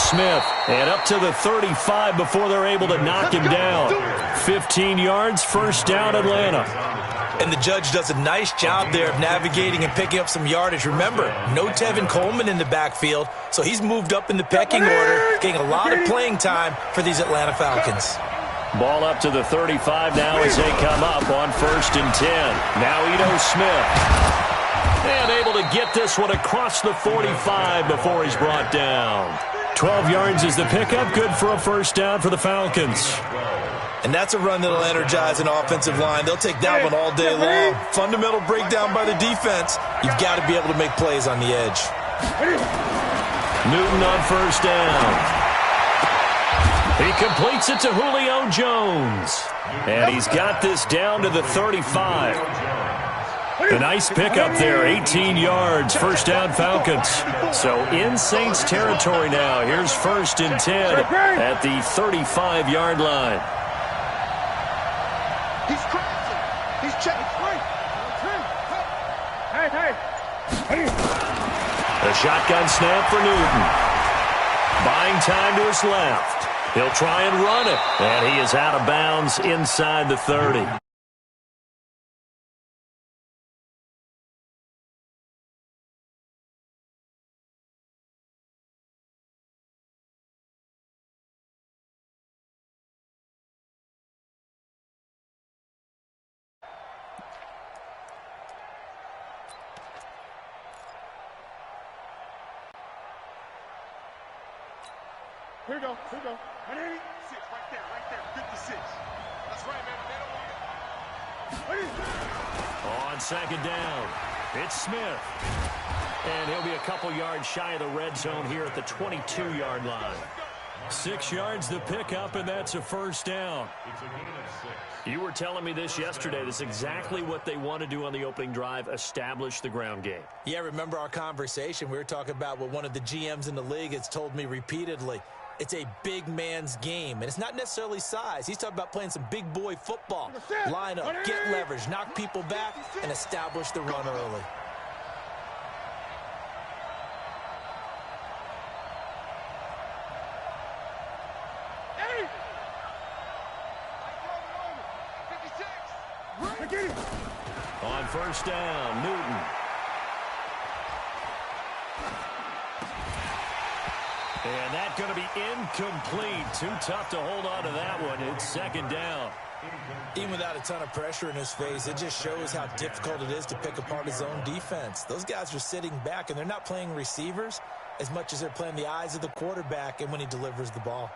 Smith. And up to the 35 before they're able to knock him down. 15 yards, first down, Atlanta. And the judge does a nice job there of navigating and picking up some yardage. Remember, no Tevin Coleman in the backfield, so he's moved up in the pecking order, getting a lot of playing time for these Atlanta Falcons. Ball up to the 35 now as they come up on 1st and 10. Now Ito Smith. And able to get this one across the 45 before he's brought down. 12 yards is the pickup. Good for a first down for the Falcons. And that's a run that'll energize an offensive line. They'll take that one all day long. Fundamental breakdown by the defense. You've got to be able to make plays on the edge. Newton on first down. He completes it to Julio Jones. And he's got this down to the 35. A nice pickup there, 18 yards, first down Falcons. So in Saints territory now. Here's 1st and 10 at the 35-yard line. He's crazy. He's checking. Hey. A shotgun snap for Newton. Buying time to his left. He'll try and run it. And he is out of bounds inside the 30. Here we go. 186, right there, 56. That's right, man. They don't want it. On 2nd down, it's Smith. And he'll be a couple yards shy of the red zone here at the 22-yard line. 6 yards the pickup, and that's a first down. You were telling me this yesterday. This is exactly what they want to do on the opening drive, establish the ground game. Yeah, remember our conversation. We were talking about what one of the GMs in the league has told me repeatedly. It's a big man's game, and it's not necessarily size. He's talking about playing some big boy football. Line up, get leverage, knock people back, and establish the run early. On 1st down, Newton. And that's going to be incomplete. Too tough to hold on to that one. It's 2nd down. Even without a ton of pressure in his face, it just shows how difficult it is to pick apart his own defense. Those guys are sitting back, and they're not playing receivers as much as they're playing the eyes of the quarterback and when he delivers the ball.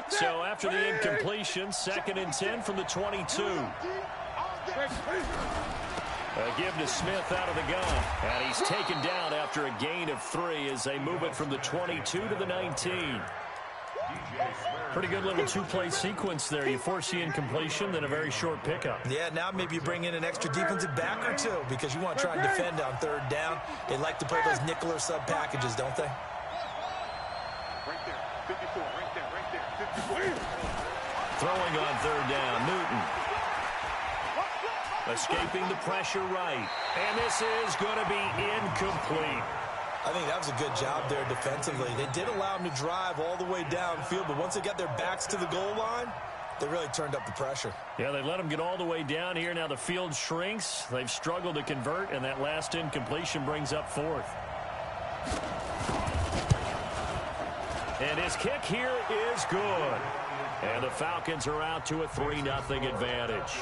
So after the incompletion, 2nd and 10 from the 22. A give to Smith out of the gun. And he's taken down after a gain of 3 as they move it from the 22 to the 19. Pretty good little two-play sequence there. You force the incompletion, then a very short pickup. Yeah, now maybe you bring in an extra defensive back or two because you want to try and defend on 3rd down. They like to play those nickel or sub packages, don't they? Right there, 54, right there, 54. Throwing on 3rd down, Newton. Escaping the pressure right. And this is going to be incomplete. I think that was a good job there defensively. They did allow him to drive all the way downfield, but once they got their backs to the goal line, they really turned up the pressure. Yeah, they let him get all the way down here. Now the field shrinks. They've struggled to convert, and that last incompletion brings up 4th. And his kick here is good. And the Falcons are out to a 3-0 advantage.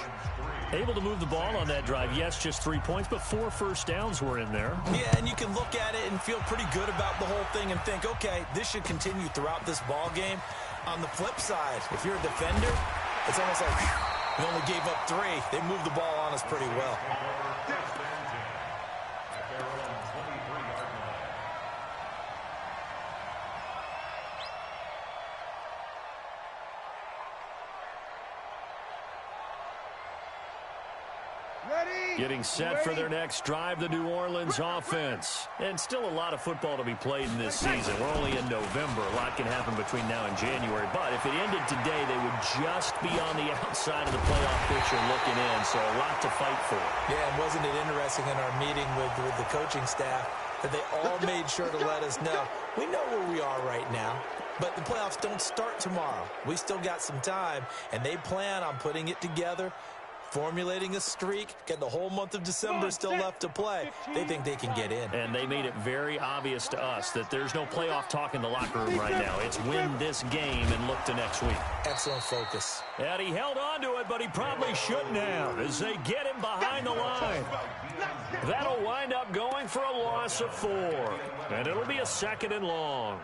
Able to move the ball on that drive. Yes, just 3 points, but 4 first downs were in there. Yeah, and you can look at it and feel pretty good about the whole thing and think, okay, this should continue throughout this ball game. On the flip side, if you're a defender, it's almost like we only gave up 3. They moved the ball on us pretty well. Getting set for their next drive, the New Orleans offense. And still a lot of football to be played in this season. We're only in November. A lot can happen between now and January. But if it ended today, they would just be on the outside of the playoff picture looking in. So a lot to fight for. Yeah, and wasn't it interesting in our meeting with the coaching staff? that they all made sure to let us know. We know where we are right now, but the playoffs don't start tomorrow. We still got some time, and they plan on putting it together, formulating a streak, getting the whole month of December still left to play. They think they can get in. And they made it very obvious to us that there's no playoff talk in the locker room right now. It's win this game and look to next week. Excellent focus. And he held on to it, but he probably shouldn't have as they get him behind the line. That'll wind up going for a loss of 4. And it'll be a 2nd and long.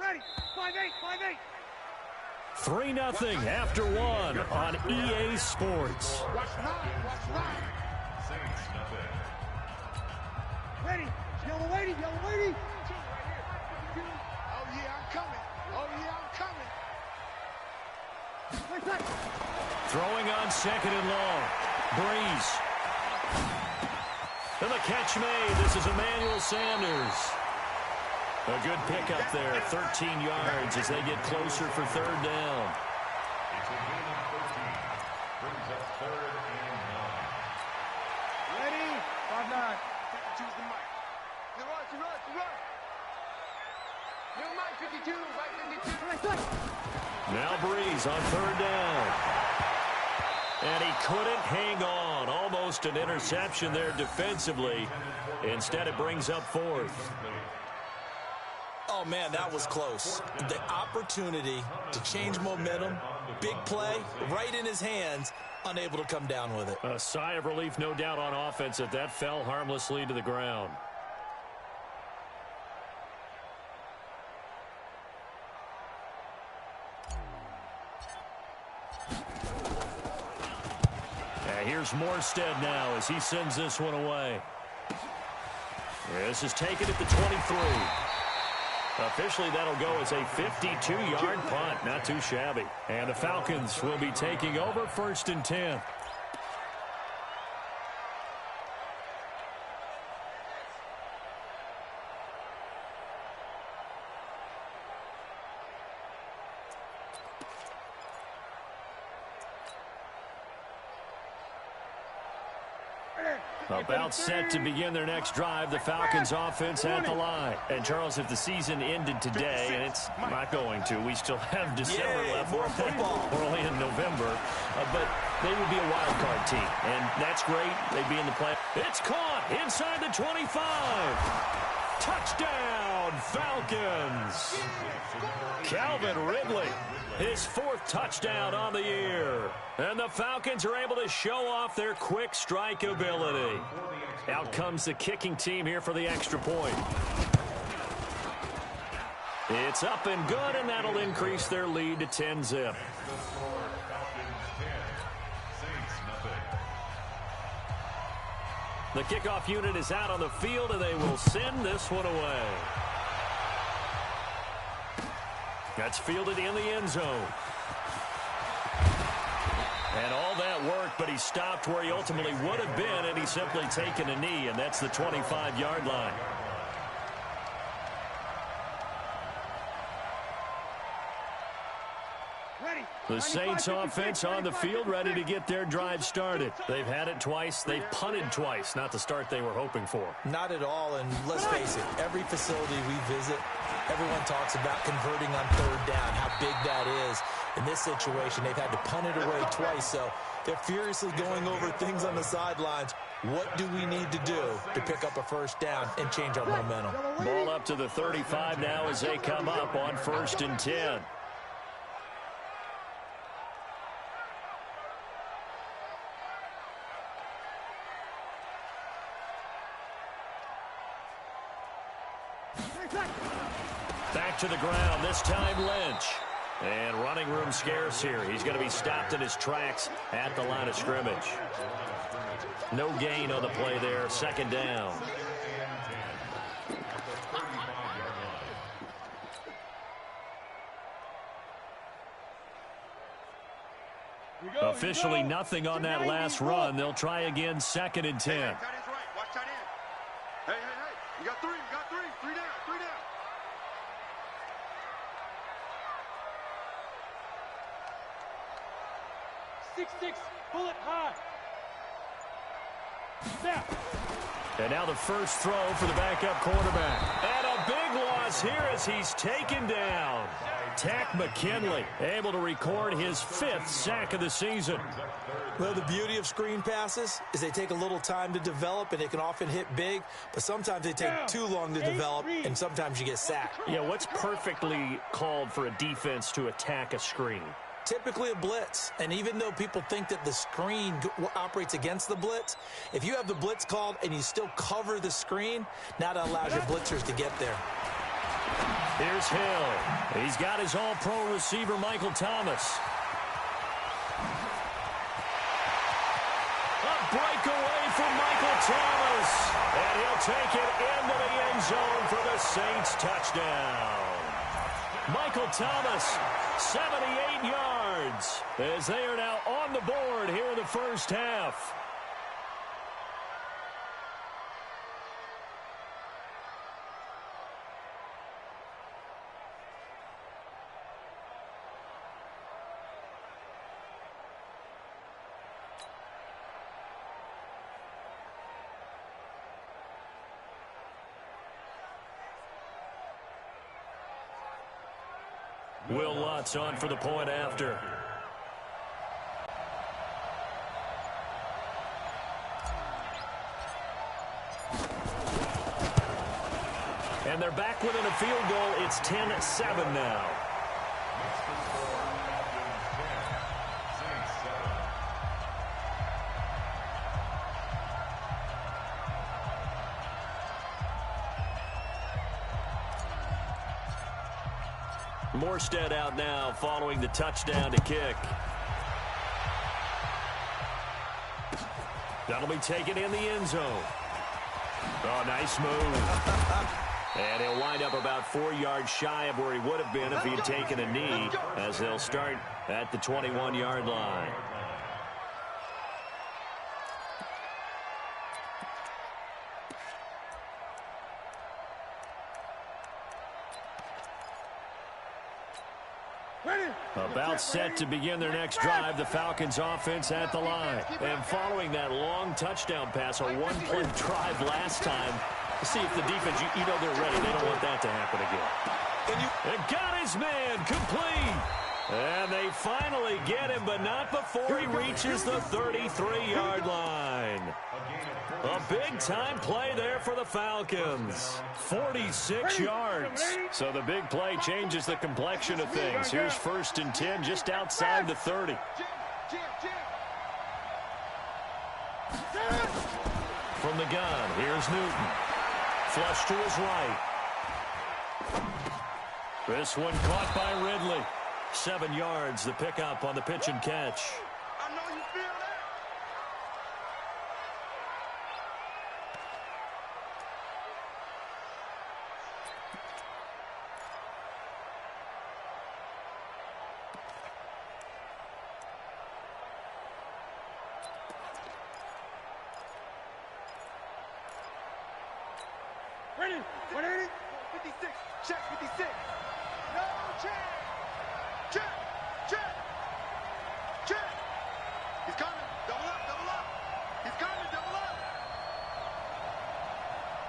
Ready. 5-8, 5-8. 3-0 after 1 on EA Sports. Watch 9. Ready. Yellow lady. Oh, yeah, I'm coming. Throwing on 2nd and long. Breeze. And the catch made. This is Emmanuel Sanders. A good pickup there, 13 yards as they get closer for 3rd down. Ready. 5-9. Choose the mic. You run. New mic 52, mic 52. Now Breeze on 3rd down. And he couldn't hang on. Almost an interception there defensively. Instead, it brings up 4th. Oh, man, that was close. The opportunity to change momentum, big play, right in his hands, unable to come down with it. A sigh of relief, no doubt, on offense that fell harmlessly to the ground. Here's Morstead now as he sends this one away. This is taken at the 23. Officially, that'll go as a 52-yard punt. Not too shabby. And the Falcons will be taking over 1st and 10. About set to begin their next drive, the Falcons offense at the line. And Charles, if the season ended today, and it's not going to, we still have December left. More football. We're only in November, but they would be a wild card team, and that's great. They'd be in the play. It's caught inside the 25. Touchdown, Falcons. Calvin Ridley, his 4th touchdown on the year. And the Falcons are able to show off their quick strike ability. Out comes the kicking team here for the extra point. It's up and good, and that'll increase their lead to 10-zip. The kickoff unit is out on the field, and they will send this one away. That's fielded in the end zone. And all that work, but he stopped where he ultimately would have been, and he's simply taken a knee, and that's the 25-yard line. The Saints offense on the field, ready to get their drive started. They've had it twice. They've punted twice. Not the start they were hoping for. Not at all, and let's face it, every facility we visit, everyone talks about converting on 3rd down, how big that is. In this situation, they've had to punt it away twice, so they're furiously going over things on the sidelines. What do we need to do to pick up a 1st down and change our momentum? Ball up to the 35 now as they come up on 1st and 10. Back to the ground, this time Lynch. And running room scarce here. He's going to be stopped in his tracks at the line of scrimmage. No gain on the play there, 2nd down. Officially nothing on that last run. They'll try again, 2nd and 10. Tight end's right. Watch tight end. Hey. You got 3. 3 down. 6'6", bullet high. Snap. And now the first throw for the backup quarterback. And a big loss here as he's taken down. Tack McKinley able to record his 5th sack of the season. Well, the beauty of screen passes is they take a little time to develop, and they can often hit big, but sometimes they take too long to develop, and sometimes you get sacked. Yeah, what's perfectly called for a defense to attack a screen? Typically a blitz, and even though people think that the screen operates against the blitz, if you have the blitz called and you still cover the screen, now that allows your blitzers to get there. Here's Hill. He's got his all-pro receiver, Michael Thomas. A breakaway from Michael Thomas. And he'll take it into the end zone for the Saints touchdown. Michael Thomas, 78 yards, as they are now on the board here in the first half. Will Lutz on for the point after. And they're back within a field goal. It's 10-7 now. Morstead out now following the touchdown to kick. That'll be taken in the end zone. Oh, nice move. And he'll wind up about 4 yards shy of where he would have been if he had taken a knee, as they'll start at the 21-yard line. About set to begin their next drive, the Falcons offense at the line. And following that long touchdown pass, a one-play drive last time, see if the defense, you know they're ready. They don't want that to happen again. And got his man complete. And they finally get him, but not before he reaches the 33-yard line. A big-time play there for the Falcons. 46 yards. So the big play changes the complexion of things. Here's 1st and 10 just outside the 30. From the gun, here's Newton. Flush to his right. This one caught by Ridley. 7 yards, the pickup on the pitch and catch. I know you feel that. Ready? 180? 56. Check 56. No check. Check. Check. Check. He's coming. Double up. Double up. He's coming. Double up.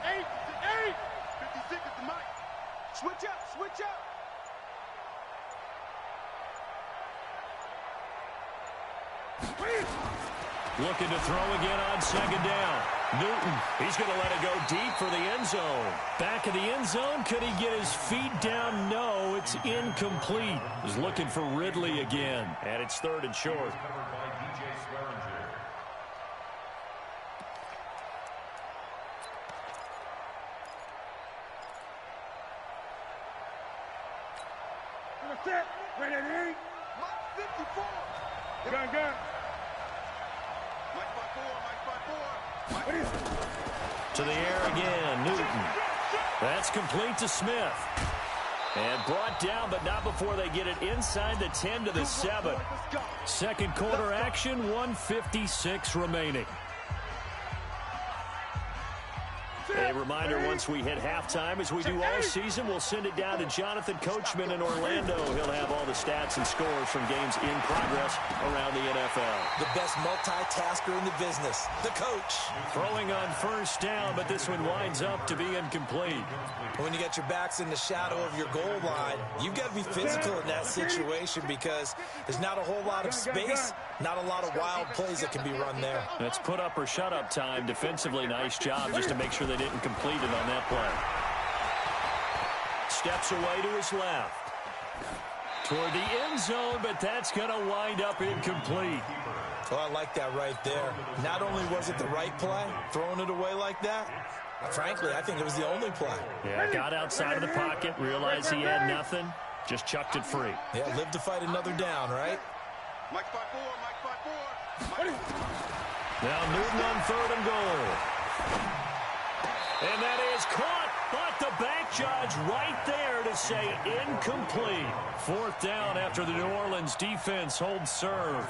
8. 8. 56 is the mic. Switch up. Switch up. Looking to throw again on 2nd down. Newton, he's going to let it go deep for the end zone. Back of the end zone, could he get his feet down? No, it's incomplete. He's looking for Ridley again, and it's 3rd and short. Set. Ready, 8. 54. Gun, gun. To the air again, Newton. That's complete to Smith. And brought down, but not before they get it inside the 10 to the 7. Second quarter action, 1:56 remaining. A reminder, once we hit halftime, as we do all season, we'll send it down to Jonathan Coachman in Orlando. He'll have all the stats and scores from games in progress around the NFL. The best multitasker in the business, the coach. Throwing on first down, but this one winds up to be incomplete. When you get your backs in the shadow of your goal line, you've got to be physical in that situation because there's not a whole lot of space, not a lot of wild plays that can be run there. It's put up or shut up time. Defensively, nice job just to make sure they didn't complete it on that play. Steps away to his left. Toward the end zone, but that's going to wind up incomplete. Oh, I like that right there. Not only was it the right play, throwing it away like that, frankly, I think it was the only play. Yeah, got outside of the pocket, realized he had nothing, just chucked it free. Yeah, live to fight another down, right? Mike 5-4, Mike 5-4. Now Newton on 3rd and goal. And that is caught, but the back judge right there to say incomplete. 4th down after the New Orleans defense holds serve.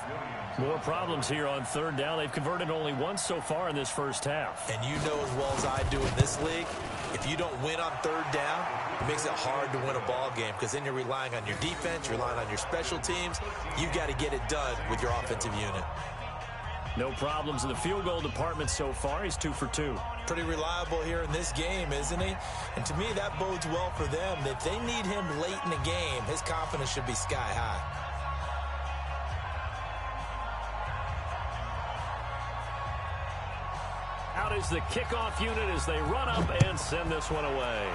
More problems here on 3rd down. They've converted only once so far in this first half. And you know as well as I do in this league, if you don't win on 3rd down, it makes it hard to win a ball game because then you're relying on your defense, you're relying on your special teams. You've got to get it done with your offensive unit. No problems in the field goal department so far. He's 2 for 2. Pretty reliable here in this game, isn't he? And to me, that bodes well for them. If they need him late in the game, his confidence should be sky high. Out is the kickoff unit as they run up and send this one away.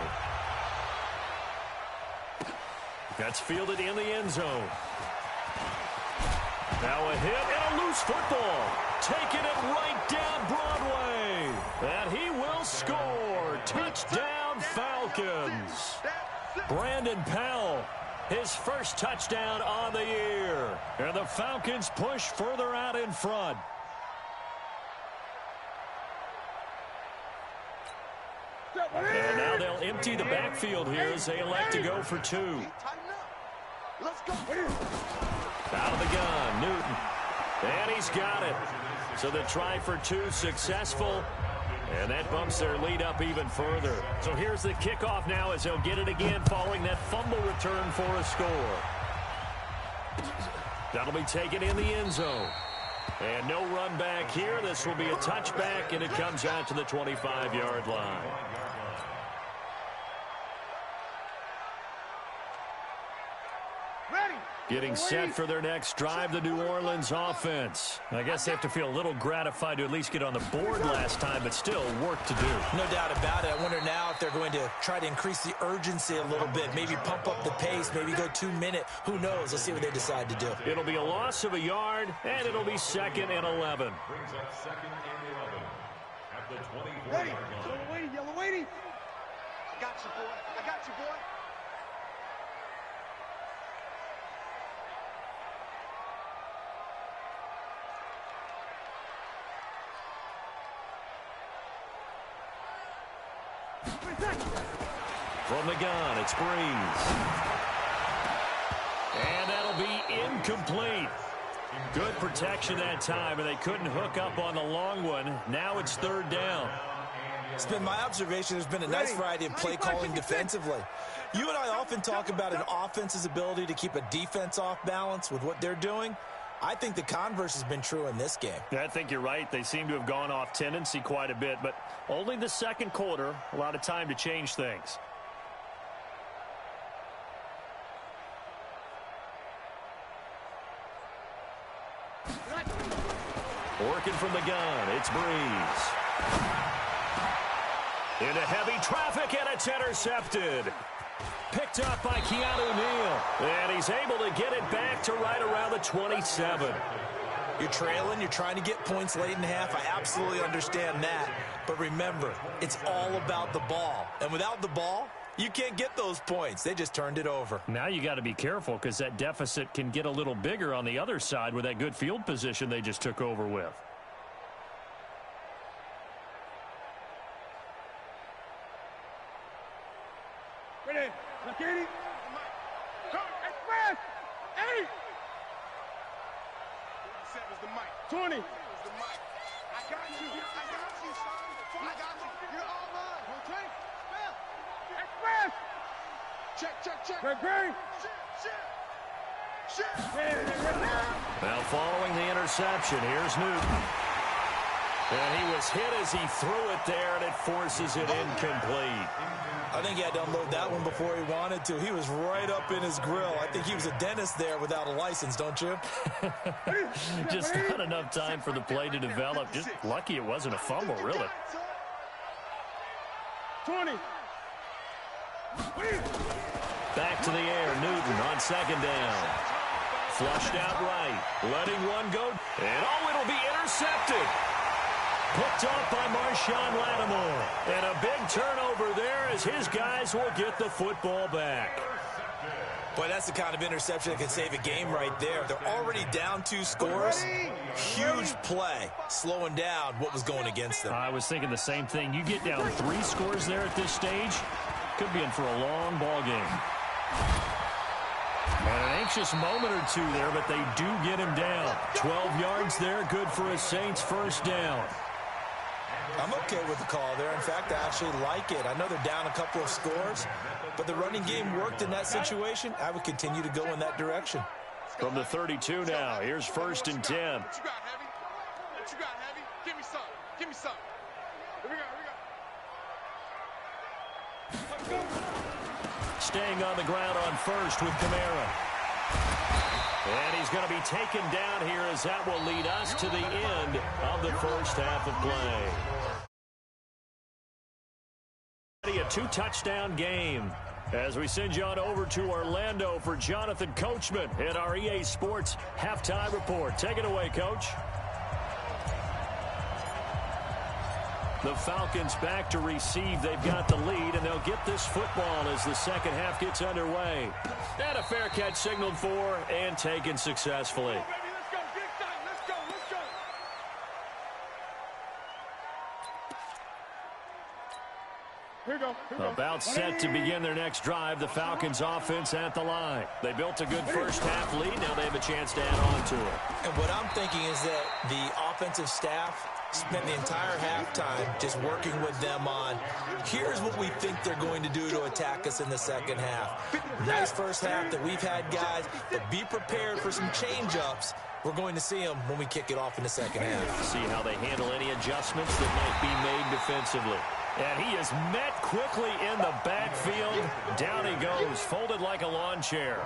That's fielded in the end zone. Now a hit and a loose football. Taking it right down Broadway. And he will score. Touchdown Falcons. Brandon Powell, his first touchdown on the year. And the Falcons push further out in front. And now they'll empty the backfield here as they elect to go for 2. Let's go. Out of the gun, Newton. And he's got it. So the try for 2 successful. And that bumps their lead up even further. So here's the kickoff now as they'll get it again following that fumble return for a score. That'll be taken in the end zone. And no run back here. This will be a touchback, and it comes out to the 25-yard line. Getting set for their next drive, the New Orleans offense. I guess they have to feel a little gratified to at least get on the board last time, but still work to do. No doubt about it. I wonder now if they're going to try to increase the urgency a little bit, maybe pump up the pace, maybe go 2-minute. Who knows? Let's see what they decide to do. It'll be a loss of a yard, and it'll be 2nd and 11. Brings up 2nd and 11 at the 24. Ready. Yellow waiting, yellow waiting. I got you, boy. I got you, boy. From the gun, it's Breeze. And that'll be incomplete. Good protection that time, and they couldn't hook up on the long one. Now it's 3rd down. It's been my observation there's been a nice variety of play calling defensively. You and I often talk about an offense's ability to keep a defense off balance with what they're doing. I think the converse has been true in this game. I think you're right. They seem to have gone off tendency quite a bit, but only the 2nd quarter, a lot of time to change things. Working from the gun, it's Breeze. Into heavy traffic, and it's intercepted. Picked up by Keanu Neal. And he's able to get it back to right around the 27. You're trailing, you're trying to get points late in half. I absolutely understand that. But remember, it's all about the ball. And without the ball, you can't get those points. They just turned it over. Now you got to be careful because that deficit can get a little bigger on the other side with that good field position they just took over with. Ready. Look at it. Come. Express. 8. 47 is the mic. 20. Is the mic. I Now following the interception, here's Newton. And he was hit as he threw it there, and it forces it incomplete. I think he had to unload that one before he wanted to. He was right up in his grill. I think he was a dentist there without a license, don't you? Just not enough time for the play to develop. Just lucky it wasn't a fumble, really. 20. Back to the air, Newton on second down. Flushed out right, letting one go. And oh, it'll be intercepted. Picked off by Marshawn Lattimore. And a big turnover there as his guys will get the football back. Boy, that's the kind of interception that can save a game right there. They're already down 2 scores. Huge play, slowing down what was going against them. I was thinking the same thing. You get down 3 scores there at this stage, could be in for a long ball game. And an anxious moment or two there, but they do get him down. 12 yards there, good for a Saints first down. I'm okay with the call there. In fact, I actually like it. I know they're down a couple of scores, but the running game worked in that situation. I would continue to go in that direction. From the 32 now, here's first and 10. What you got, Heavy? What you got, Heavy? Give me some. Give me some. Here we go. Staying on the ground on first with Kamara. And he's going to be taken down here as that will lead us to the end of the first half of play. A 2-touchdown game as we send you on over to Orlando for Jonathan Coachman in our EA Sports Halftime Report. Take it away, Coach. The Falcons back to receive. They've got the lead, and they'll get this football as the second half gets underway. And a fair catch signaled for and taken successfully. About set to begin their next drive, the Falcons offense at the line. They built a good first half lead. Now they have a chance to add on to it. And what I'm thinking is that the offensive staff spent the entire halftime just working with them on, here's what we think they're going to do to attack us in the second half. Nice first half that we've had, guys, but be prepared for some change-ups. We're going to see them when we kick it off in the second half. See how they handle any adjustments that might be made defensively. And he is met quickly in the backfield. Down he goes, folded like a lawn chair.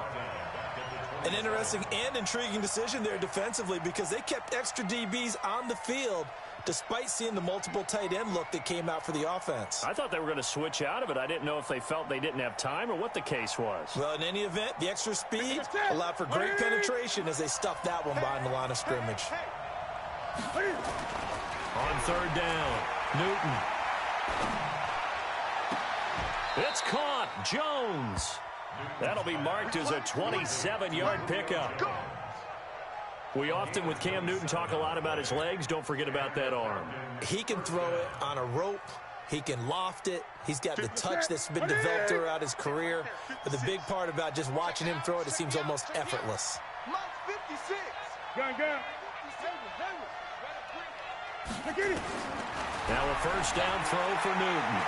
An interesting and intriguing decision there defensively because they kept extra DBs on the field despite seeing the multiple tight end look that came out for the offense. I thought they were going to switch out of it. I didn't know if they felt they didn't have time or what the case was. Well, in any event, the extra speed allowed for great penetration as they stuffed that one behind the line of scrimmage. On third down, Newton. It's caught. Jones. That'll be marked as a 27-yard pickup. We often, with Cam Newton, talk a lot about his legs. Don't forget about that arm. He can throw it on a rope. He can loft it. He's got the touch that's been developed throughout his career. But the big part about just watching him throw it, it seems almost effortless. Now a first down throw for Newton.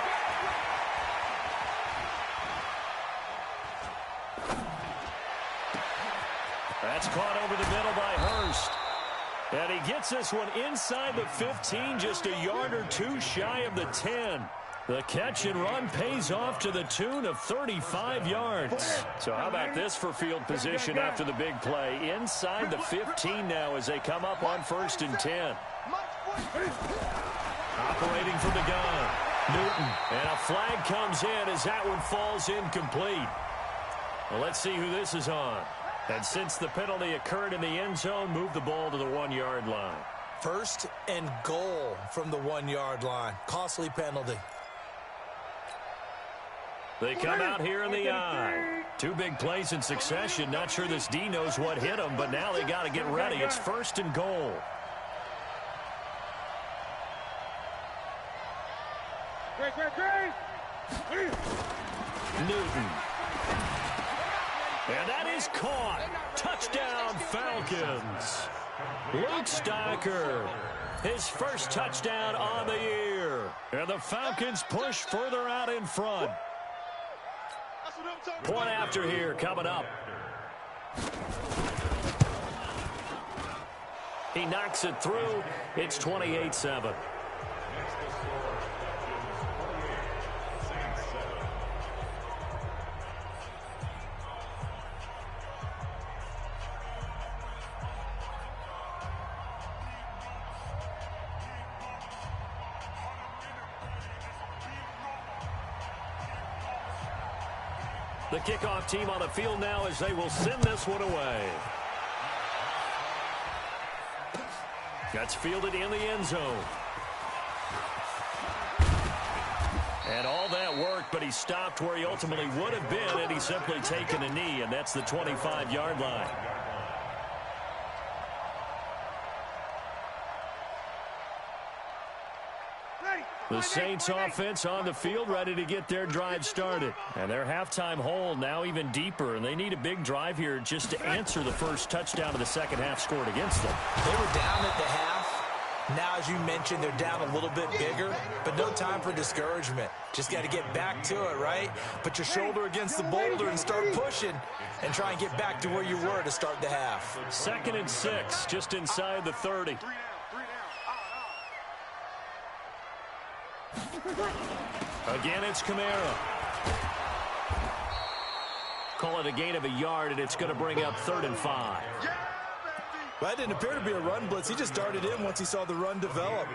That's caught over the middle by Hurst. And he gets this one inside the 15, just a yard or two shy of the 10. The catch and run pays off to the tune of 35 yards. So how about this for field position after the big play? Inside the 15 now as they come up on first and 10. Operating from the gun, Newton. And a flag comes in as that one falls incomplete. Well, let's see who this is on. And since the penalty occurred in the end zone, move the ball to the 1-yard line. First and goal from the 1-yard line. Costly penalty. They come out here in the I. 2 big plays in succession. Not sure this D knows what hit them, but now they got to get ready. It's first and goal. Newton. And that is caught. Touchdown, Falcons. Luke Stocker, his first touchdown on the year. And the Falcons push further out in front. Point after here coming up. He knocks it through. It's 28-7. The kickoff team on the field now as they will send this one away. That's fielded in the end zone. And all that work, but he stopped where he ultimately would have been had he simply taken a knee, and that's the 25-yard line. The Saints offense on the field ready to get their drive started. And their halftime hole now even deeper, and they need a big drive here just to answer the first touchdown of the second half scored against them. They were down at the half. Now, as you mentioned, they're down a little bit bigger, but no time for discouragement. Just got to get back to it, right? Put your shoulder against the boulder and start pushing and try and get back to where you were to start the half. 2nd and 6, just inside the 30. Again, it's Kamara. Call it a gain of a yard, and it's going to bring up 3rd and 5. Well, that didn't appear to be a run blitz. He just darted in once he saw the run develop.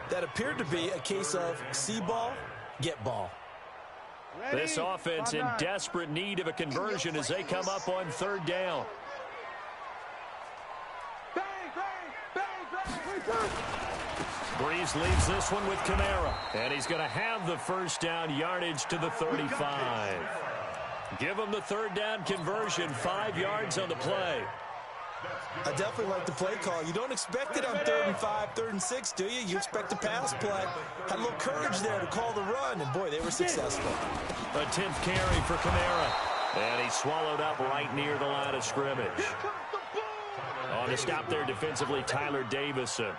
That appeared to be a case of see ball, get ball. This offense in desperate need of a conversion as they come up on 3rd down. Breeze leaves this one with Kamara. And he's going to have the first down yardage to the 35. Give him the 3rd down conversion, 5 yards on the play. I definitely like the play call. You don't expect it on 3rd and 5, 3rd and 6, do you? You expect a pass play. Had a little courage there to call the run, and boy, they were successful. A 10th carry for Kamara. And he's swallowed up right near the line of scrimmage. On to stop there defensively, Tyler Davison.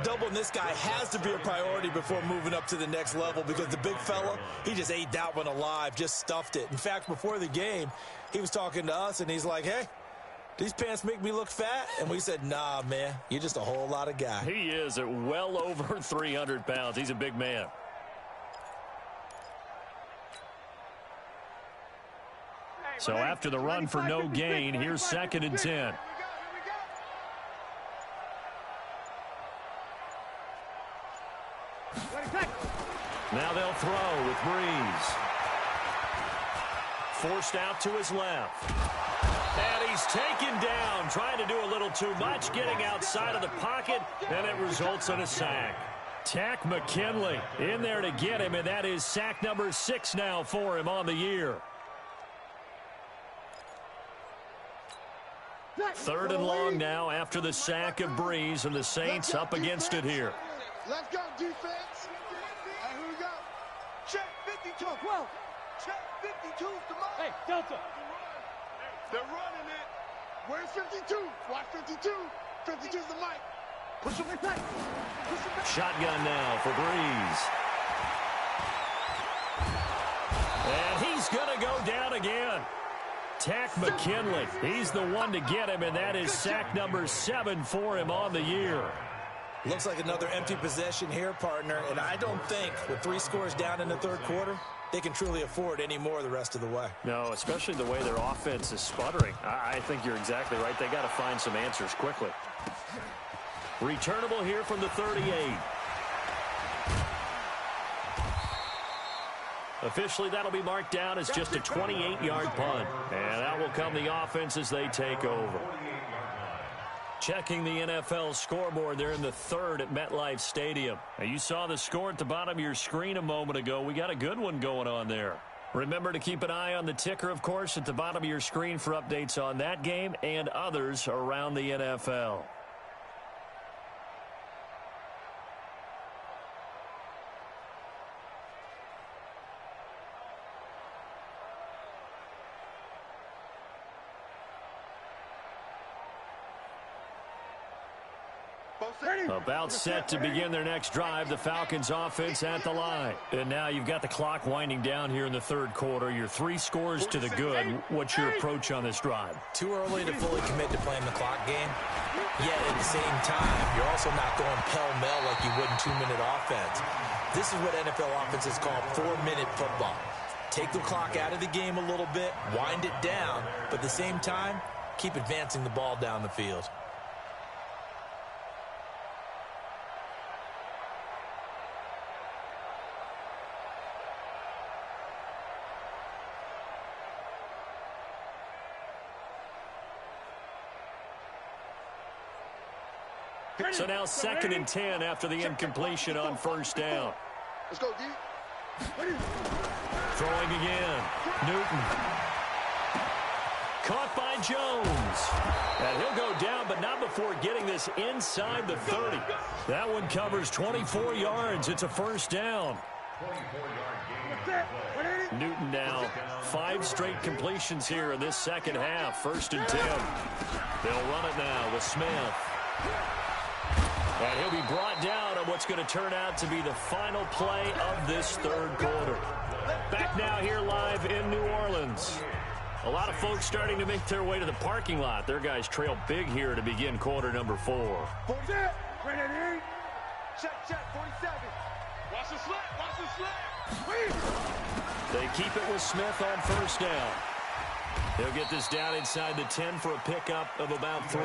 Doubling this guy has to be a priority before moving up to the next level because the big fella, he just ate that one alive, just stuffed it. In fact, before the game, he was talking to us, and he's like, hey, these pants make me look fat? And we said, nah, man, you're just a whole lot of guy. He is at well over 300 pounds. He's a big man. So after the run for no gain, here's 2nd and 10. Now they'll throw with Breeze. Forced out to his left. And he's taken down, trying to do a little too much, getting outside of the pocket, and it results in a sack. Takk McKinley in there to get him, and that is sack number 6 now for him on the year. 3rd and long now after the sack of Breeze, and the Saints up against it here. Let's go, defense. All right, here we go. Check 52. 12. Check 52's the mark. Hey, Delta. They're running it. Where's 52? Watch 52. 52's the mic. Push him back. Push him back. Shotgun now for Breeze. And he's going to go down again. Takk McKinley, he's the one to get him, and that is sack number 7 for him on the year. Looks like another empty possession here, partner, and I don't think with 3 scores down in the 3rd quarter, they can truly afford any more the rest of the way. No, especially the way their offense is sputtering. I think you're exactly right. They got to find some answers quickly. Returnable here from the 38. Officially, that'll be marked down as just a 28-yard punt. And that will come the offense as they take over. Checking the NFL scoreboard, they're in the 3rd at MetLife Stadium. Now, you saw the score at the bottom of your screen a moment ago. We got a good one going on there. Remember to keep an eye on the ticker, of course, at the bottom of your screen for updates on that game and others around the NFL. About set to begin their next drive, the Falcons offense at the line. And now you've got the clock winding down here in the third quarter. Your 3 scores to the good. What's your approach on this drive? Too early to fully commit to playing the clock game. Yet at the same time, you're also not going pell-mell like you would in 2-minute offense. This is what NFL offenses call 4-minute football. Take the clock out of the game a little bit, wind it down, but at the same time, keep advancing the ball down the field. So now 2nd and 10 after the incompletion on first down. Let's go, D. Throwing again. Newton. Caught by Jones. And he'll go down, but not before getting this inside the 30. That one covers 24 yards. It's a first down. Newton now 5 straight completions here in this second half. 1st and 10. They'll run it now with Smith. And he'll be brought down on what's going to turn out to be the final play of this third quarter. Back now here live in New Orleans. A lot of folks starting to make their way to the parking lot. Their guys trail big here to begin quarter number 4. Check, 47. Watch the slip, watch the slip. They keep it with Smith on first down. They'll get this down inside the 10 for a pickup of about 3.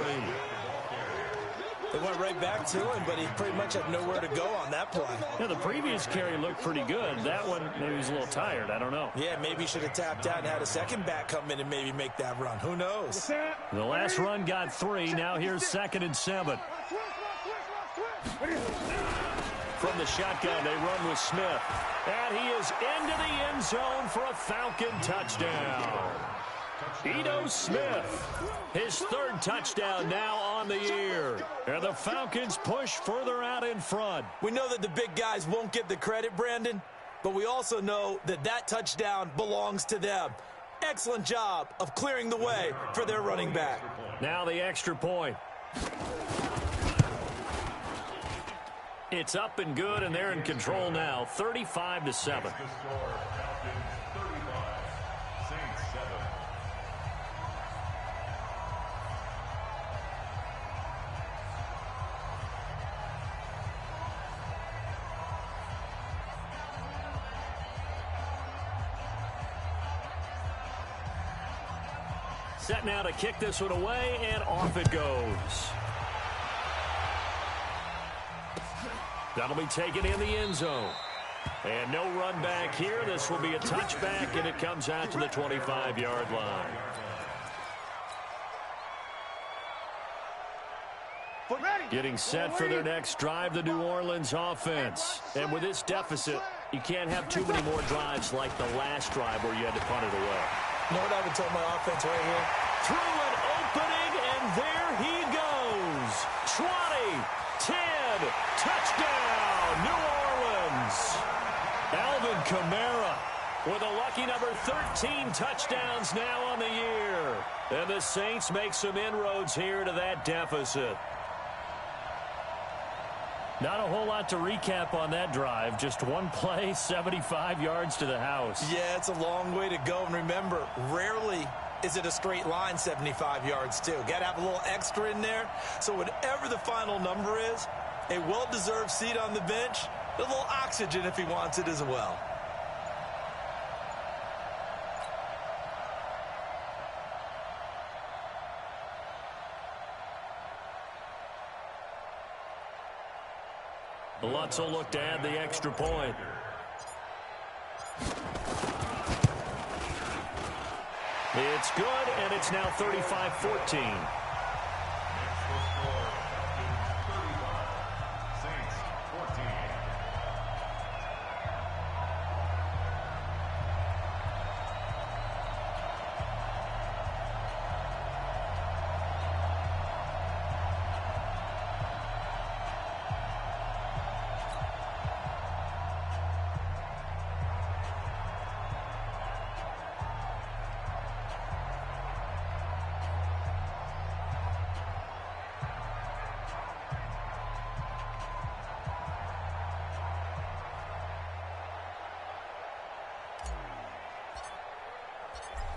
They went right back to him, but he pretty much had nowhere to go on that play. Yeah, the previous carry looked pretty good. That one, maybe he was a little tired. I don't know. Yeah, maybe he should have tapped out and had a second back come in and maybe make that run. Who knows? The last run got 3. Now here's 2nd and 7. From the shotgun, they run with Smith. And he is into the end zone for a Falcon touchdown. Ito Smith, his 3rd touchdown now on the year. And the Falcons push further out in front. We know that the big guys won't get the credit, Brandon, but we also know that that touchdown belongs to them. Excellent job of clearing the way for their running back. Now the extra point. It's up and good, and they're in control now, 35-7. Set now to kick this one away, and off it goes. That'll be taken in the end zone. And no run back here. This will be a touchback, and it comes out to the 25-yard line. Getting set for their next drive, the New Orleans offense. And with this deficit, you can't have too many more drives like the last drive where you had to punt it away. You know what I would tell my offense right here? Through an opening, and there he goes. 20, 10, touchdown, New Orleans. Alvin Kamara with a lucky number 13 touchdowns now on the year. And the Saints make some inroads here to that deficit. Not a whole lot to recap on that drive. Just one play, 75 yards to the house. Yeah, it's a long way to go. And remember, rarely is it a straight line 75 yards, too. Got to have a little extra in there. So whatever the final number is, a well-deserved seat on the bench, a little oxygen if he wants it as well. Lutz will look to add the extra point. It's good, and it's now 35-14.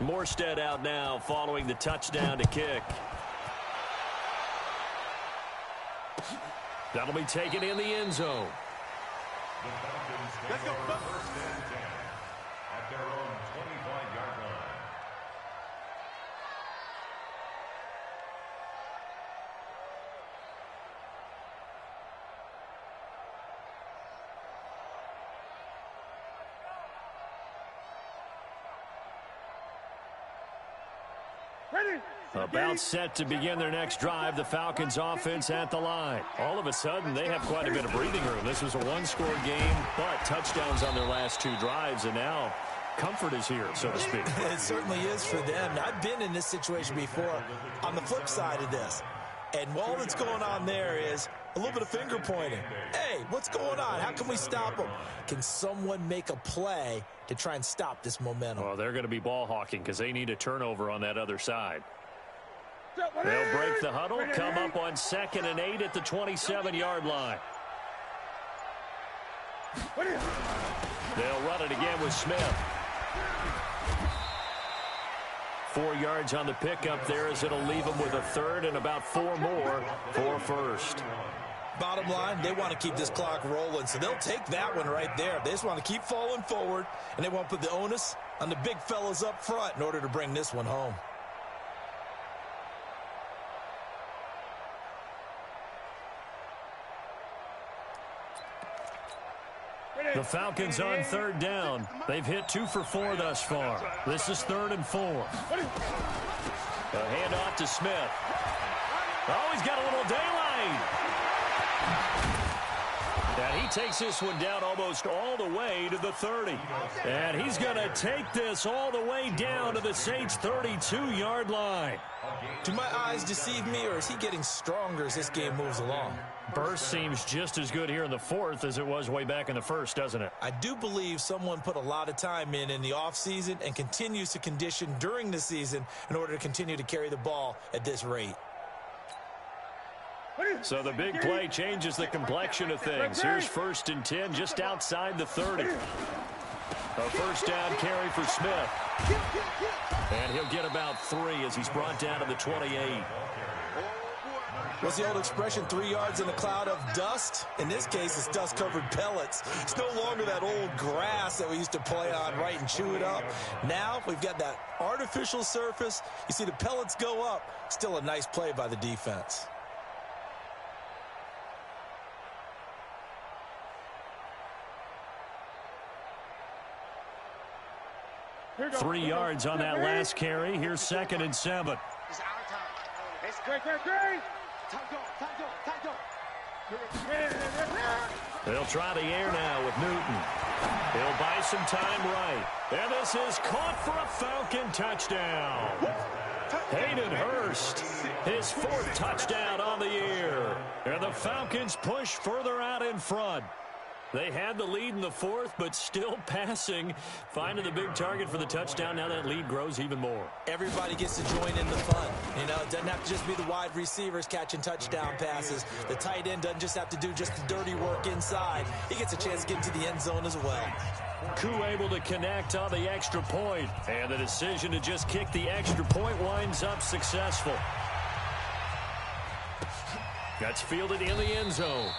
Morstead out now following the touchdown to kick. That'll be taken in the end zone. Let's go. First and 10 at their own 25-yard line. About set to begin their next drive, the Falcons offense at the line. All of a sudden, they have quite a bit of breathing room. This was a one-score game, but touchdowns on their last 2 drives, and now comfort is here, so to speak. It certainly is for them. Now, I've been in this situation before on the flip side of this. And all that's going on there is a little bit of finger pointing. Hey, what's going on? How can we stop them? Can someone make a play to try and stop this momentum? Well, they're going to be ball hawking because they need a turnover on that other side. They'll break the huddle, come up on 2nd and 8 at the 27-yard line. They'll run it again with Smith. 4 yards on the pickup there as it'll leave them with a 3rd and about 4 more for first. Bottom line, they want to keep this clock rolling, so they'll take that one right there. They just want to keep falling forward, and they want to put the onus on the big fellas up front in order to bring this one home. The Falcons on 3rd down. They've hit 2 for 4 thus far. This is 3rd and 4. A handoff to Smith. Oh, he's got a little daylight. And he takes this one down almost all the way to the 30. And he's going to take this all the way down to the Saints' 32-yard line. Do my eyes deceive me, or is he getting stronger as this game moves along? Burst seems just as good here in the 4th as it was way back in the 1st, doesn't it? I do believe someone put a lot of time in the offseason and continues to condition during the season in order to continue to carry the ball at this rate. So the big play changes the complexion of things. Here's 1st and 10 just outside the 30. A first down carry for Smith. And he'll get about 3 as he's brought down to the 28. What's the old expression, 3 yards in a cloud of dust? In this case, it's dust-covered pellets. It's no longer that old grass that we used to play on, right, and chew it up. Now we've got that artificial surface. You see the pellets go up. Still a nice play by the defense. Three yards on that last carry. Here's 2nd and 7. It's our time. It's great. Time go. They'll try the air now with Newton. He'll buy some time right. And this is caught for a Falcon touchdown. Hayden Hurst, his 4th touchdown on the year. And the Falcons push further out in front. They had the lead in the 4th, but still passing, finding the big target for the touchdown. Now that lead grows even more. Everybody gets to join in the fun. You know, it doesn't have to just be the wide receivers catching touchdown passes. The tight end doesn't just have to do just the dirty work inside. He gets a chance to get into the end zone as well. Koo able to connect on the extra point, and the decision to just kick the extra point winds up successful. That's fielded in the end zone.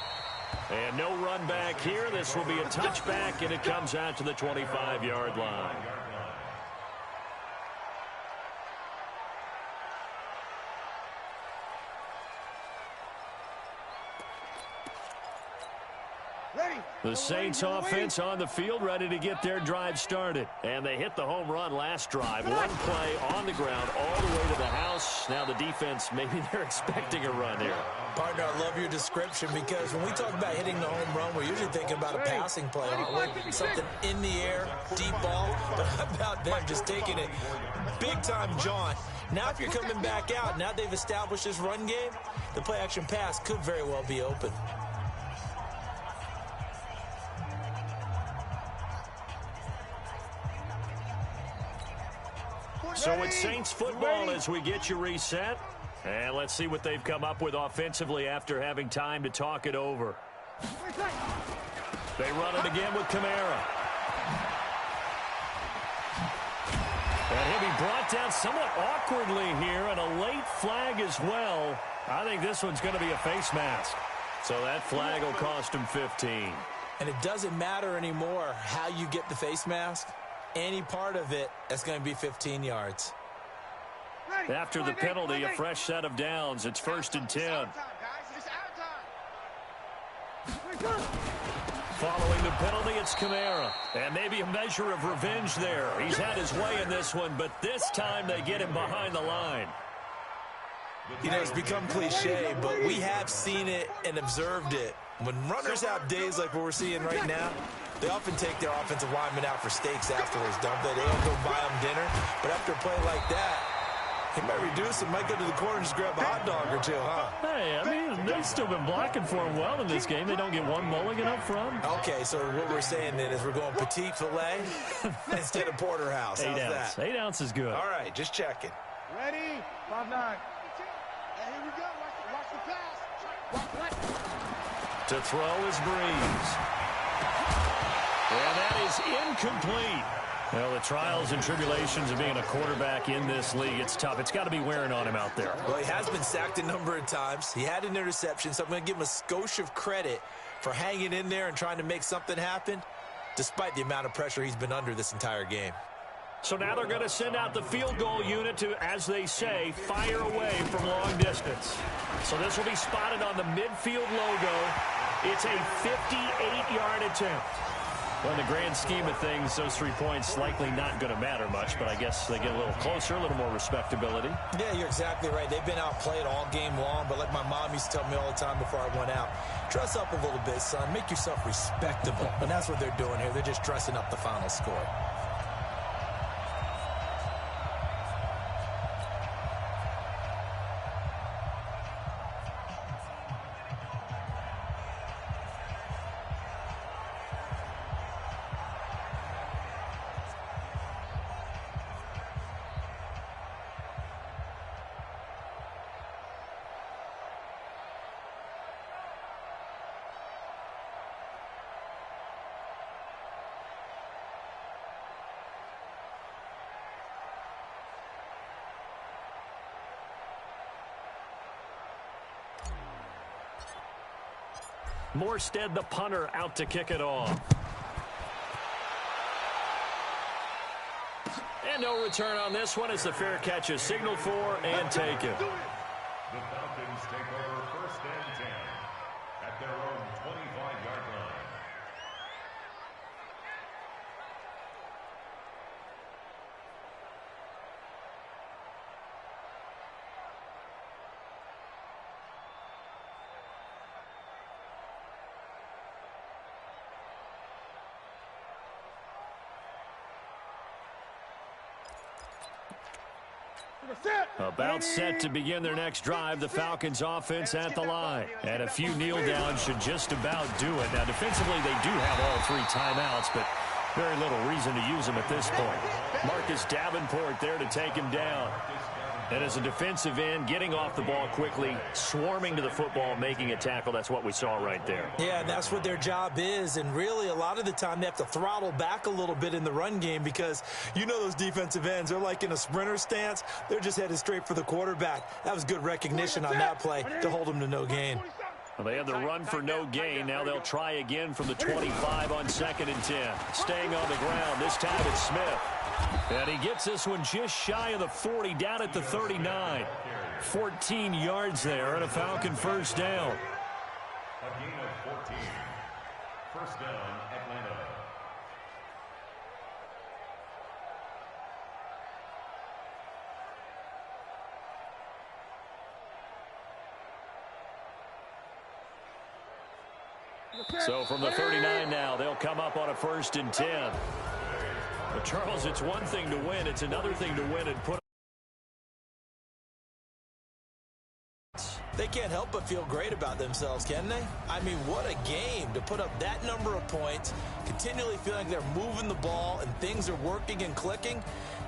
And no run back here. This will be a touchback, and it comes out to the 25-yard line. The Saints offense on the field, ready to get their drive started. And they hit the home run last drive. One play on the ground all the way to the house. Now the defense, maybe they're expecting a run here. Partner, I love your description, because when we talk about hitting the home run, we're usually thinking about a passing play, aren't we? Something in the air, deep ball. But how about them just taking it big-time jaunt? Now if you're coming back out, now they've established this run game, the play-action pass could very well be open. So it's Saints football as we get you reset. And let's see what they've come up with offensively after having time to talk it over. They run it again with Kamara. And he'll be brought down somewhat awkwardly here, and a late flag as well. I think this one's going to be a face mask. So that flag will cost him 15. And it doesn't matter anymore how you get the face mask. Any part of it, that's going to be 15 yards. After the penalty, a fresh set of downs. It's 1st and 10. Following the penalty, it's Kamara. And maybe a measure of revenge there. He's had his way in this one, but this time they get him behind the line. You know, it's become cliche, but we have seen it and observed it. When runners have days like what we're seeing right now, they often take their offensive linemen out for steaks afterwards, don't they? They don't go buy them dinner. But after a play like that, he might reduce and might go to the corner and just grab a hot dog or two, huh? Hey, I mean, they've still been blocking for him well in this game. They don't get one mulligan up front. Okay, so what we're saying then is we're going petite filet instead of porterhouse. How's 8 ounce. that? 8 ounce is good. All right, just checking. Ready? 5-9. Hey, here we go. Watch the pass. Watch. To throw is Breeze. And that is incomplete. Well, the trials and tribulations of being a quarterback in this league, it's tough. It's got to be wearing on him out there. Well, he has been sacked a number of times. He had an interception, so I'm going to give him a skosh of credit for hanging in there and trying to make something happen, despite the amount of pressure he's been under this entire game. So now they're going to send out the field goal unit to, as they say, fire away from long distance. So this will be spotted on the midfield logo. It's a 58-yard attempt. Well, in the grand scheme of things, those 3 points likely not going to matter much, but I guess they get a little closer, a little more respectability. Yeah, you're exactly right. They've been outplayed all game long, but like my mom used to tell me all the time before I went out, dress up a little bit, son. Make yourself respectable. And that's what they're doing here. They're just dressing up the final score. Morstead, the punter, out to kick it off. And no return on this one as the fair catch is signaled for and taken. The Falcons take over 1st and 10 at their own 25-yard line. About set to begin their next drive, the Falcons offense at the line. And a few kneel downs should just about do it. Now, defensively, they do have all 3 timeouts, but very little reason to use them at this point. Marcus Davenport there to take him down. And as a defensive end, getting off the ball quickly, swarming to the football, making a tackle, that's what we saw right there. Yeah, and that's what their job is. And really, a lot of the time, they have to throttle back a little bit in the run game because you know those defensive ends, they're like in a sprinter stance. They're just headed straight for the quarterback. That was good recognition on that play to hold them to no gain. Well, they had the run for no gain. Now they'll try again from the 25 on 2nd and 10. Staying on the ground. This time it's Smith. And he gets this one just shy of the 40, down at the 39. 14 yards there and a Falcon first down. A gain of 14. First down, Atlanta. So from the 39 now, they'll come up on a 1st and 10. But Charles, it's one thing to win. It's another thing to win and put. They can't help but feel great about themselves, can they? I mean, what a game to put up that number of points, continually feeling like they're moving the ball and things are working and clicking.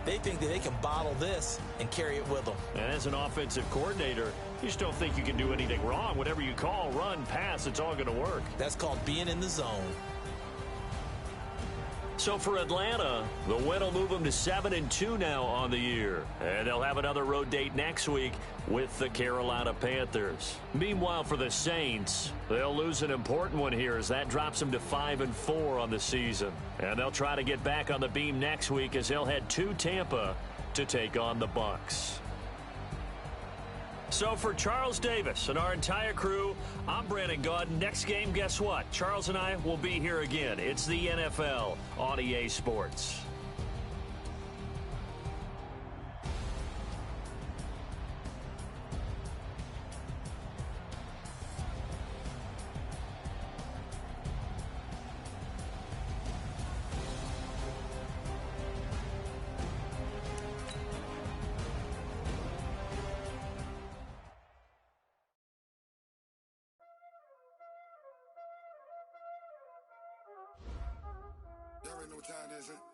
They think that they can bottle this and carry it with them. And as an offensive coordinator, you just don't think you can do anything wrong. Whatever you call, run, pass, it's all going to work. That's called being in the zone. So for Atlanta, the win will move them to 7-2 now on the year. And they'll have another road date next week with the Carolina Panthers. Meanwhile, for the Saints, they'll lose an important one here as that drops them to 5-4 on the season. And they'll try to get back on the beam next week as they'll head to Tampa to take on the Bucs. So for Charles Davis and our entire crew, I'm Brandon Gaudin. Next game, guess what? Charles and I will be here again. It's the NFL on EA Sports. Y'all already know what time it is, huh?